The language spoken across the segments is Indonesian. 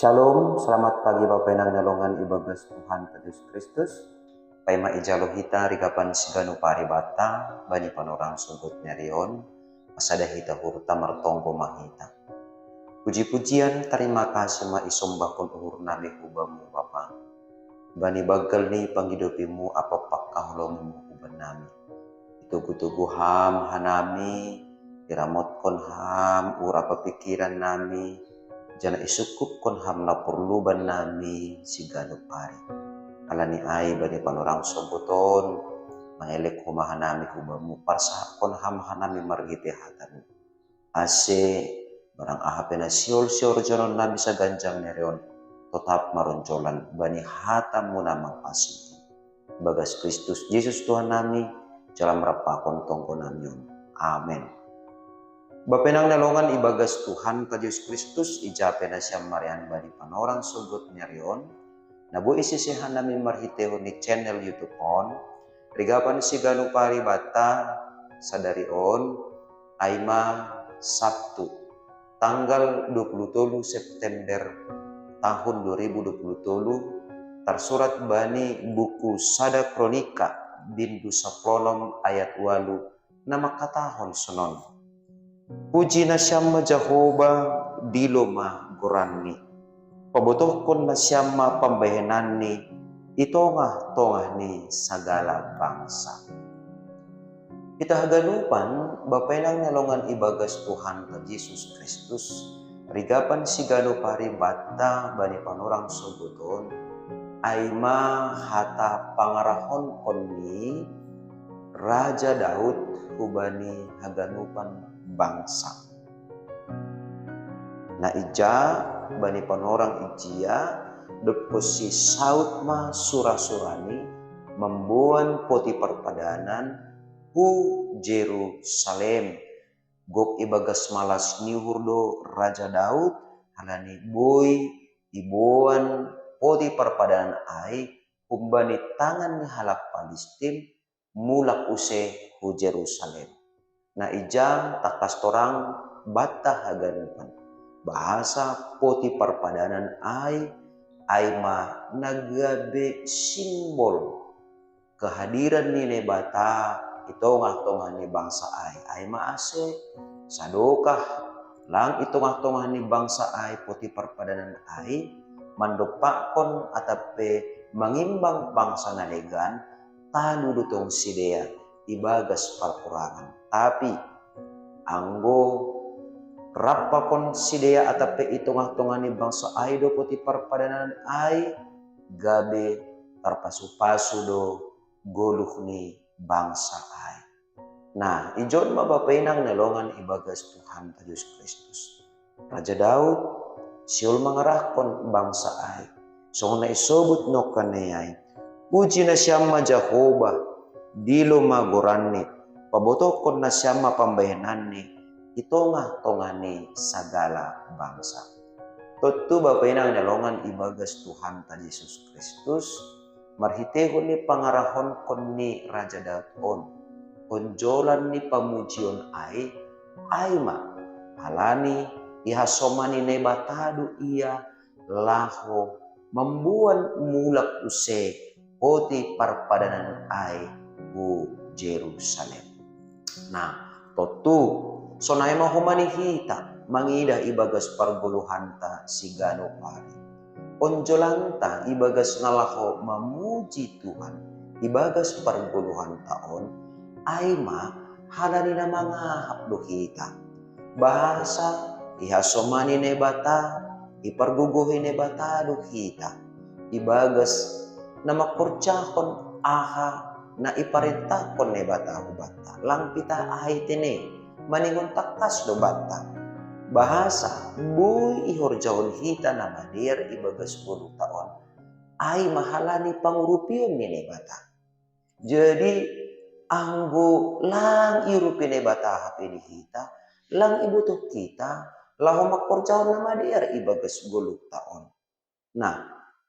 Shalom, selamat pagi Bapak Enang Nalongan Ibagas Tuhan Yesus Kristus. Paima ijalo hita rigapan siganu paribata bani panorang sudut nerion masada hita hurta martongko mahita. Puji-pujian terima kasih ma isombakon uhur nami hubamu Bapa. Bani bagal ni panghidupimu apa pakaholomu huban nami. Itugu-tugu ham hanami diramotkan ham apa pikiran nami. Jana isukup kon hamna perluban nami sigano pari. Alani ai bani panorang soboton mangelek humahan nami hubamu parsahap kon ham hanami margite hatan. Ase barang ahapena siol janon nami sa ganjang nereon tetap maroncolan bani hatamu namang pasih. Bagas Kristus Yesus Tuhan nami jalan merapakon tongko namion. Amin. Bapenang nalongan ibagas Tuhan ka Yesus Kristus ijape na siya marian bani panorang sugot nyarion nabu isisihan namin marhiteo ni channel YouTube on rigapan si ganu paribata sadarion ayma Sabtu tanggal 27 September tahun 2027 tersurat bani buku Sada Kronika bindu saplonom ayat 8 nama katahon sonon. Puji na siyama Jehovah diloma gorani. Pabotokon na siyama pambayanan ni itongah-tongah ni sagala bangsa. Kita haganupan bapenang nalongan ibagas Tuhan ka Yesus Kristus. Rigapan si gano paribata bani panorang sogoton ay mahata pangarahon konni Raja Daud hubani haganupan bangsa. Na ija bani panorang ijia deposi saut ma surah-surani membuan poti perpadanan hu Jerusalem. Gok ibagas malas niurdo Raja Daud halani boy ibuan poti perpadanan ai kumbani tangan ni halak Palestin mulak use hu Jerusalem. Na ijam takas torang bata haganupan bahasa poti perpadanan ai ma nagabe simbol kehadiran ni bata itongah-tongah ni bangsa ai ma ase sadokah lang itongah-tongah ni bangsa ai poti perpadanan ai mandopakon atape mangimbang bangsa nalegan tanu dutong sidea ibagas parkurangan. Tapi anggo rapakon sidea atape itongah-tongah ni bangsa ai do poti perpadanan ai gabe tarpasu-pasu do goluh ni bangsa ai. Nah, ijon mabapenang nalongan ibagas Tuhan Yesus Kristus. Raja Daud siul mangarahkon bangsa ai. So na isobut no kanayay. Puji na siyama Jehovah dilo magorani. Pabotokon na siyama pambayanan ni itongah-tongah ni sagala bangsa. Tutu bapenang nalongan ibagas Tuhan ta Yesus Kristus marhiteho ni pangarahon kon ni Raja Daud on konjolan ni pamujion ai ma halani ihasomani ne batado iya laho membuan mulak use poti parpadanan ai hu Jerusalem. Nah, totu sonay mahumani hita mangida ibagas parguluhanta sigano pari. Onjolanta ibagas ngalaho mamuji Tuhan ibagas parguluhan taon ay ma halani na mga hapdo hita. Bahasa ihasomani ne bata iparguguhi ne bata do hita ibagas na makurtsakon aha na iparenta kon ne bata hubata lang pita ahay tene maningon takas do bata bahasa buy ihorjahon hita na madir ibagas 10 taon ay mahalani pangurupion ni bata. Jadi anggo lang irupi ne bata hapi ni hita lang ibutuh kita laho makurjahon na madir ibagas 10 taon. Nah,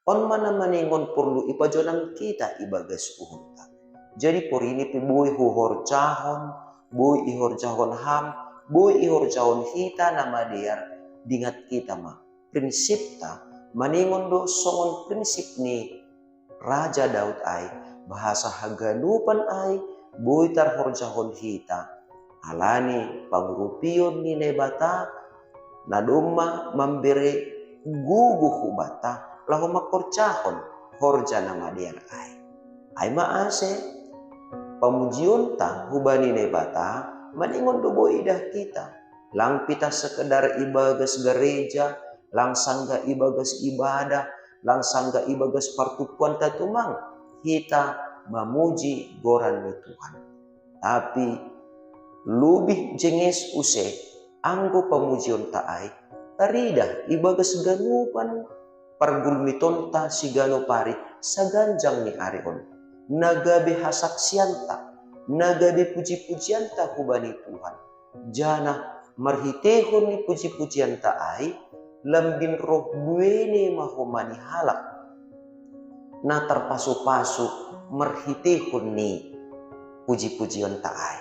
on mana maningon perlu ipajonan kita ibagas uhunta. Jadi porini pi buy huhorjahon, buy ihorjahon ham, buy ihorjahon hita na madir dingat kita ma prinsip ta maningon do songon prinsip ni Raja Daud ai bahasa haganupan ai buitar horjahon hita alani pangrupion ni nebata naduma memberi gugu hubata lahu makorcahon horja nama dia ai maase pamujion ta hubani nebata maningon do idah kita lang pita sekedar ibagas gereja lang sangga ibagas ibadah lang sangga ibagas partupuan tatumang kita memuji goran ni Tuhan tapi lubih jenges use anggo pamujion taai tarida ibagas ganupan pargulmiton ta sigano pari saganjang ni arion nagabe hasaksianta nagabe puji-pujianta hubani Tuhan jana marhitehon ni puji-pujian taai lambin roh buene mahomani halak na terpasu-pasu marhitehon ni puji-pujian taai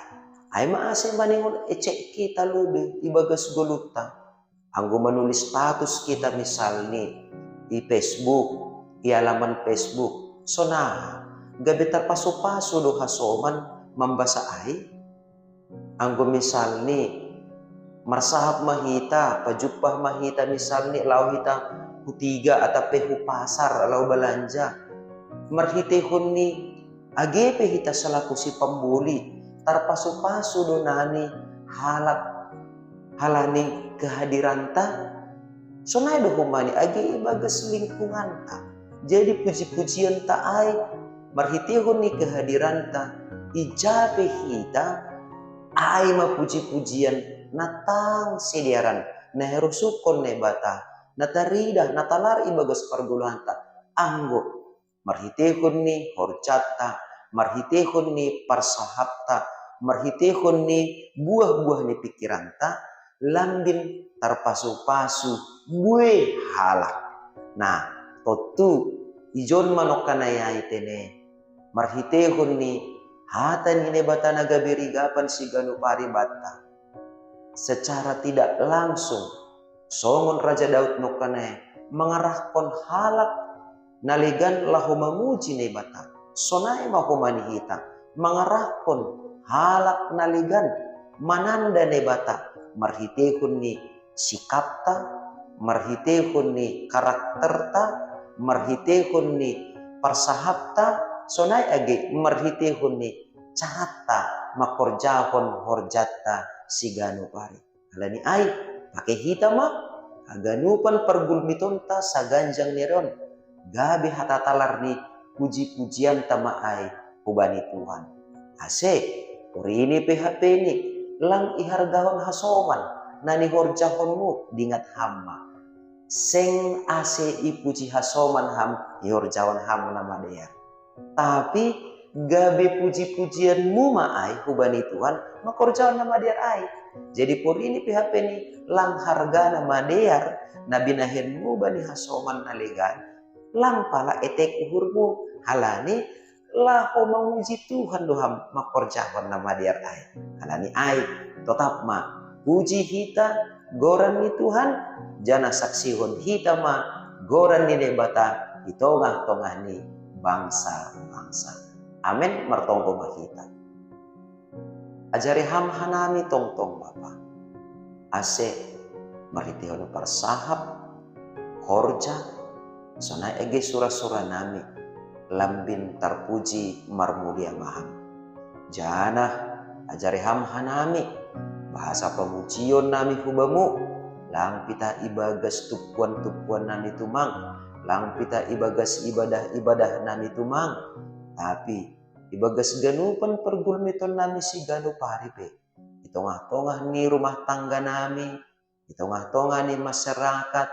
ai maase maningon ecek kita lube ibagas goluta anggo menulis status kita misal ni di Facebook di halaman Facebook sonah gabe terpasu-pasu do hasoman membasa ai anggo misal ni marsahap mahita, pajupah mahita misalnya lau hita hutiga atau pehu pasar lau belanja marhitehon ni agepe hita selaku si pembuli tarpasu-pasu donani halani kehadiranta sonai do humani age ibagas lingkungan ta jadi puji-pujian ta ai marhitehon ni kehadiranta ijabe hita ai mapuji-pujian natang sediaran naherusukon nebata natarida natalar ibagas pargulanta anggo marhitehon ni horjata marhitehon ni parsahapta marhitehon ni buah-buah ni pikiranta lambin tarpasu-pasu bue halak nah totu ijon manokanayai tene marhitehon ni hatan ini bata nagabirigapan siganu paribata secara tidak langsung songon Raja Daud nokane mengarahkan halak naligan lahu memuji nebata sonai mahumani hita mengarahkan halak naligan mananda nebata marhitehon ni sikapta marhitehon ni karakterta marhitehon ni parsahapta sonai age marhitehon ni carata makorjahon horjatta sigano pari alani ai pakai hita mah aganupan pergulmiton ta saganjang neron gabe hatatalar ni puji-pujian tama ai hubani Tuhan ase uri ini PHP ni lang ihargahon hasoman nani horjahonmu dingat hamma seng ase ipuji hasoman ham ihorjawan ham nama dia tapi gabe puji-pujianmu maai hubani Tuhan makorjawan nama dia ai jadi por ini PHP ni lang harga nama dia nabi nahenmu bani hasoman nalegan lang pala etek uhurmu halani lah memuji Tuhan doham makorjawan nama dia ai halani ai tetap ma puji hita goran ni Tuhan jana saksihon hita ma goran ni nebata itongah-tongah ni bangsa-bangsa amin mertonggo mahita ajari ham hanami tong-tong bapa ase marhitehon parsahap horja sonai ege sura-sura nami lambin terpuji marmulia maham jana ajari ham hanami bahasa pemujion nami hubamu lang pita ibagas tupuan-tupuan nami tumang lang pita ibagas ibadah-ibadah nami tumang tapi ibagas ganupan pergulmiton nami si ganu paripe itongah-tongah ni rumah tangga nami itongah-tongah ni masyarakat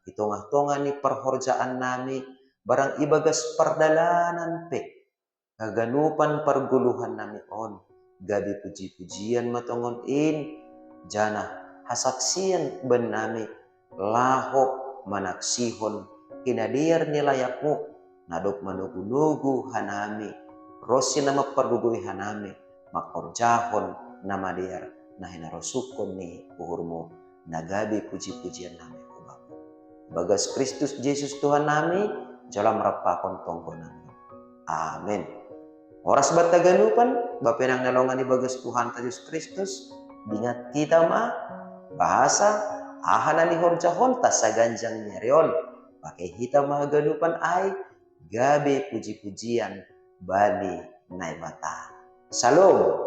itongah-tongah ni perhorjaan nami barang ibagas perdalanan pe kaganupan perguluhan nami on gabi puji-pujian matongon in jana hasaksian ben nami laho manaksihon kinadiar nilayakmu nadok manugu-nugu hanami rosi nama pergugui hanami makorjahon nama diar nahina rosukon ni uhurmu nagabi puji-pujian nami ubamu bagas Kristus Yesus Tuhan nami, jalan merapakon tongkonan. Amin. Oras bataganupan, bapenang nalongan di bagas Tuhan Yesus Kristus, dingat kita bahasa ahana ni honta sa ganjang nyerion, pakai hitam ganupan ai, gabe puji-pujian bali naibata. Salam.